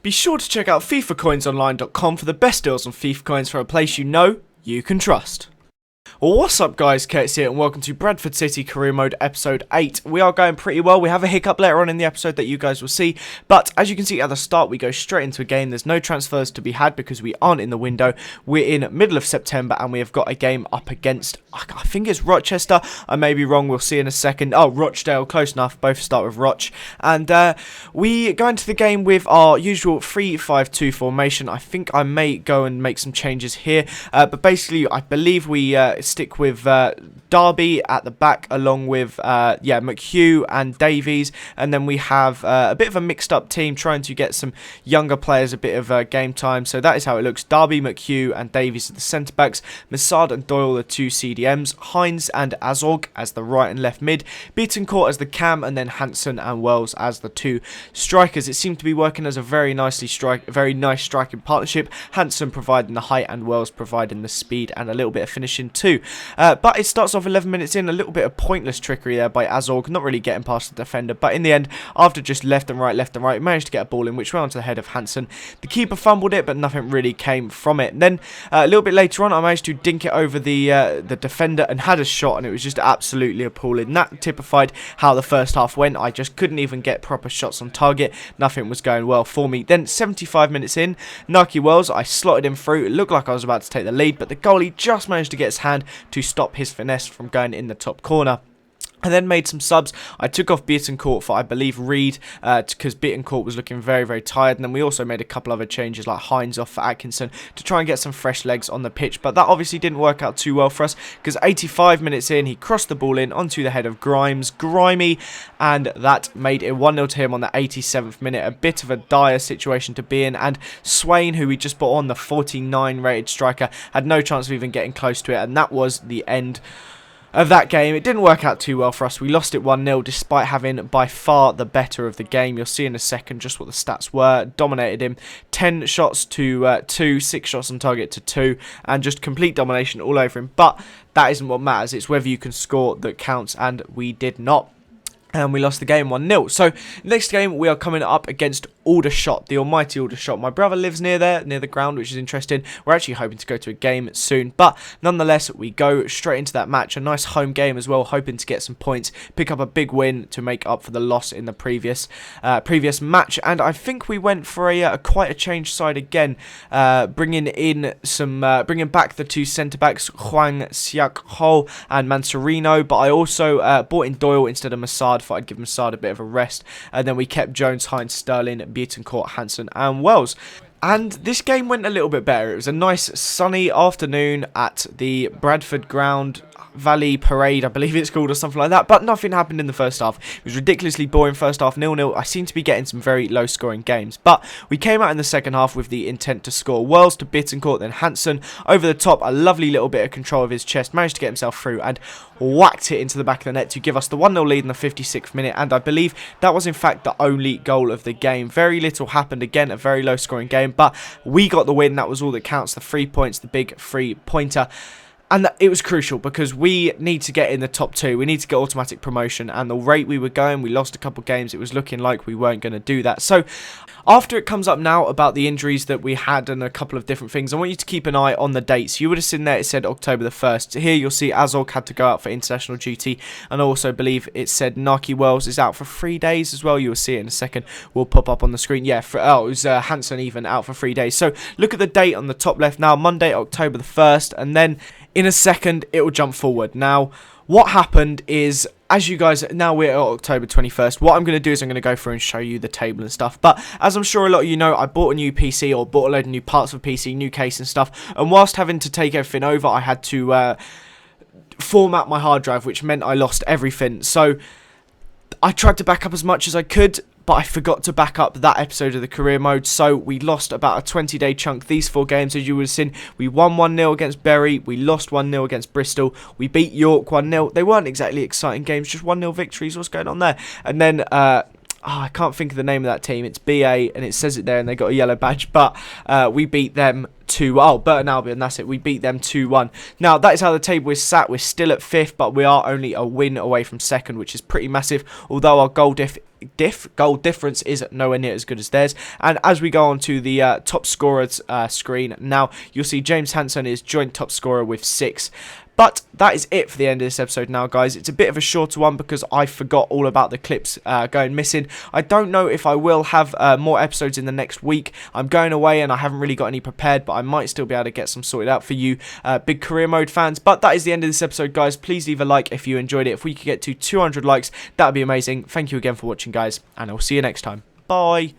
Be sure to check out FIFAcoinsonline.com for the best deals on FIFA coins from a place you know you can trust. Well, what's up guys, Curtis here and welcome to Bradford City Career Mode episode 8. We are going pretty well. We have a hiccup later on in the episode that you guys will see, but as you can see at the start we go straight into a game. There's no transfers to be had because we aren't in the window. We're in middle of September and we have got a game up against, I think it's Rochester. I may be wrong, we'll see in a second. Oh, Rochdale, close enough, both start with Roch. And we go into the game with our usual 3-5-2 formation. I think I may go and make some changes here, but basically I believe we stick with Derby at the back along with McHugh and Davies, and then we have a bit of a mixed up team trying to get some younger players a bit of game time. So that is how it looks. Derby, McHugh and Davies are the centre backs, Massad and Doyle the two CDMs, Hines and Azog as the right and left mid, Beatoncourt as the cam, and then Hansen and Wells as the two strikers. It seemed to be working as a very nice striking partnership, Hansen providing the height and Wells providing the speed and a little bit of finishing too. But it starts off 11 minutes in, a little bit of pointless trickery there by Azog, not really getting past the defender, but in the end, after just left and right, managed to get a ball in, which went onto the head of Hansen. The keeper fumbled it, but nothing really came from it. Then, a little bit later on, I managed to dink it over the defender and had a shot, and it was just absolutely appalling. That typified how the first half went. I just couldn't even get proper shots on target. Nothing was going well for me. Then, 75 minutes in, Nike Wells, I slotted him through. It looked like I was about to take the lead, but the goalie just managed to get his hand to stop his finesse from going in the top corner. I then made some subs. I took off Beatoncourt for, I believe, Reed, because Beatoncourt was looking very, very tired. And then we also made a couple other changes, like Hines off for Atkinson, to try and get some fresh legs on the pitch. But that obviously didn't work out too well for us, because 85 minutes in, he crossed the ball in onto the head of Grimy, and that made it 1-0 to him on the 87th minute. A bit of a dire situation to be in, and Swain, who we just brought on, the 49 rated striker, had no chance of even getting close to it, and that was the end of that game. It didn't work out too well for us. We lost it 1-0 despite having by far the better of the game. You'll see in a second just what the stats were. Dominated him 10 shots to 2, 6 shots on target to 2, and just complete domination all over him. But that isn't what matters. It's whether you can score that counts, and we did not. And we lost the game 1-0. So, next game, we are coming up against Aldershot, the almighty Aldershot. My brother lives near there, near the ground, which is interesting. We're actually hoping to go to a game soon. But, nonetheless, we go straight into that match. A nice home game as well, hoping to get some points. Pick up a big win to make up for the loss in the previous match. And I think we went for a quite a changed side again. Bringing back the two centre-backs, Huang Xiak-ho and Mansurino. But I also brought in Doyle instead of Massad. Thought I'd give Massad a bit of a rest, and then we kept Jones, Hines, Sterling, Beatoncourt, Hansen and Wells. And this game went a little bit better. It was a nice sunny afternoon at the Bradford ground, Valley Parade, I believe it's called, or something like that, but nothing happened in the first half. It was ridiculously boring first half, 0-0. I seem to be getting some very low scoring games, but we came out in the second half with the intent to score. Wells to Beatoncourt, then Hansen over the top, a lovely little bit of control of his chest, managed to get himself through and whacked it into the back of the net to give us the 1-0 lead in the 56th minute, and I believe that was in fact the only goal of the game. Very little happened, again a very low scoring game, but we got the win. That was all that counts, the 3 points, the big 3-pointer. And it was crucial because we need to get in the top 2. We need to get automatic promotion. And the rate we were going, we lost a couple of games. It was looking like we weren't going to do that. So after it comes up now about the injuries that we had and a couple of different things, I want you to keep an eye on the dates. You would have seen there it said October the 1st. Here you'll see Azog had to go out for international duty. And I also believe it said Naki Wells is out for 3 days as well. You'll see it in a second. We'll pop up on the screen. Yeah, it was Hansen even out for 3 days. So look at the date on the top left now. Monday, October the 1st. And then in a second, it will jump forward. Now, what happened is, as you guys, now we're at October 21st, what I'm going to do is I'm going to go through and show you the table and stuff. But as I'm sure a lot of you know, I bought a new PC, or bought a load of new parts for PC, new case and stuff. And whilst having to take everything over, I had to format my hard drive, which meant I lost everything. So I tried to back up as much as I could, but I forgot to back up that episode of the career mode, so we lost about a 20-day chunk. These 4 games, as you would have seen, we won 1-0 against Bury, we lost 1-0 against Bristol, we beat York 1-0. They weren't exactly exciting games, just 1-0 victories. What's going on there? And then I can't think of the name of that team. It's BA, and it says it there, and they got a yellow badge, but we beat them 2-1. Burton Albion, that's it. We beat them 2-1. Now, that is how the table is sat. We're still at 5th, but we are only a win away from 2nd, which is pretty massive, although our goal diff goal difference is nowhere near as good as theirs. And as we go on to the top scorers screen, now you'll see James Hansen is joint top scorer with 6. But that is it for the end of this episode now, guys. It's a bit of a shorter one because I forgot all about the clips going missing. I don't know if I will have more episodes in the next week. I'm going away and I haven't really got any prepared, but I might still be able to get some sorted out for you big career mode fans. But that is the end of this episode, guys. Please leave a like if you enjoyed it. If we could get to 200 likes, that would be amazing. Thank you again for watching, guys, and I'll see you next time. Bye.